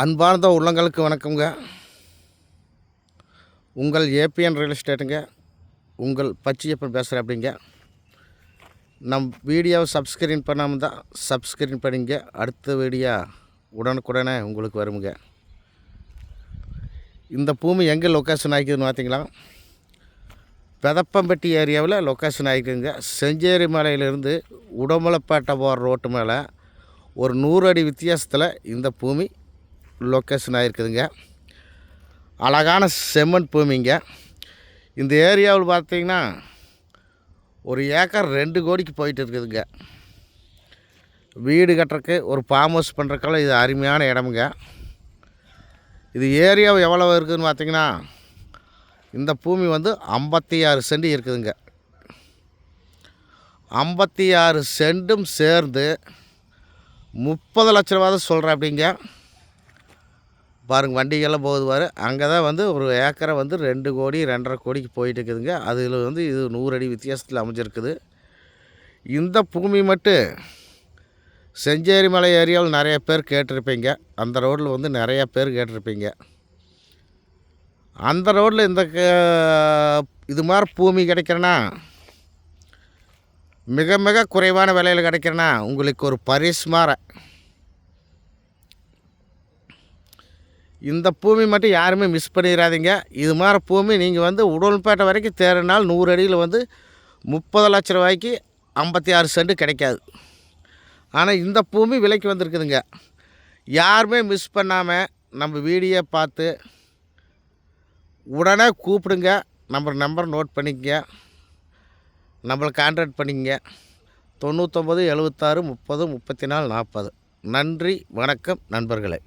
அன்பார்ந்த உள்ளங்களுக்கு வணக்கங்க. உங்கள் ஏபிஎன் ரியல் எஸ்டேட்டுங்க. உங்கள் பச்சையப்பன் பேசுகிறேன். அப்படிங்க நம் வீடியோவை சப்ஸ்கிரைப் பண்ணாமல் தான் சப்ஸ்கிரைப் பண்ணிங்க. அடுத்த வீடியோ உடனுக்குடனே உங்களுக்கு வருங்க. இந்த பூமி எங்கே லொக்கேஷன் ஆகிக்குதுன்னு பார்த்தீங்களா? பெதப்பம்பட்டி ஏரியாவில் லொக்கேஷன் ஆகிக்குதுங்க. செஞ்சேரி மலையிலிருந்து உடமலைப்பேட்டை போகிற ரோட்டு மேலே ஒரு 100 அடி வித்தியாசத்தில் இந்த பூமி லொக்கேஷன் ஆகிருக்குதுங்க. அழகான செம்மண் பூமிங்க. இந்த ஏரியாவில் பார்த்திங்கன்னா ஒரு ஏக்கர் 2 கோடிக்கு போயிட்டு இருக்குதுங்க. வீடு கட்டுறக்கு ஒரு ஃபார்ம் ஹவுஸ் பண்ணுறக்கெல்லாம் இது அருமையான இடமுங்க. இது ஏரியாவை எவ்வளோ இருக்குதுன்னு பார்த்திங்கன்னா இந்த பூமி 56 சென்ட் இருக்குதுங்க. 56 சென்ட்டும் சேர்ந்து 30 லட்ச ரூபா தான் சொல்கிறேன். அப்படிங்க பாருங்கள், வண்டிகள்லாம் போகுது பாரு. அங்கே தான் ஒரு ஏக்கரை 2 கோடி 2.5 கோடிக்கு போயிட்டு இருக்குதுங்க. அதில் இது 100 அடி வித்தியாசத்தில் அமைஞ்சிருக்குது. இந்த பூமி மட்டும் செஞ்சேரி மலை ஏரியாவில் நிறைய பேர் கேட்டிருப்பீங்க. அந்த ரோட்டில் நிறையா பேர் கேட்டிருப்பீங்க. அந்த ரோட்டில் இது மாதிரி பூமி கிடைக்கிறேன்னா மிக மிக குறைவான விலையில் கிடைக்கிறேன்னா உங்களுக்கு ஒரு பரிசு மாற இந்த பூமி மட்டும் யாருமே மிஸ் பண்ணிடாதீங்க. இது மாதிரி பூமி நீங்கள் உடல்பேட்டை வரைக்கும் தேர்னாலும் 100 அடியில் 30 லட்ச ரூபாய்க்கு 56 சென்ட் கிடைக்காது. ஆனால் இந்த பூமி விலைக்கு வந்திருக்குதுங்க. யாருமே மிஸ் பண்ணாமல் நம்ம வீடியோ பார்த்து உடனே கூப்பிடுங்க. நம்பர் நோட் பண்ணிக்கங்க. நம்மளை கான்டாக்ட் பண்ணிக்கங்க. 99 76 30 34 40. நன்றி, வணக்கம் நண்பர்களே.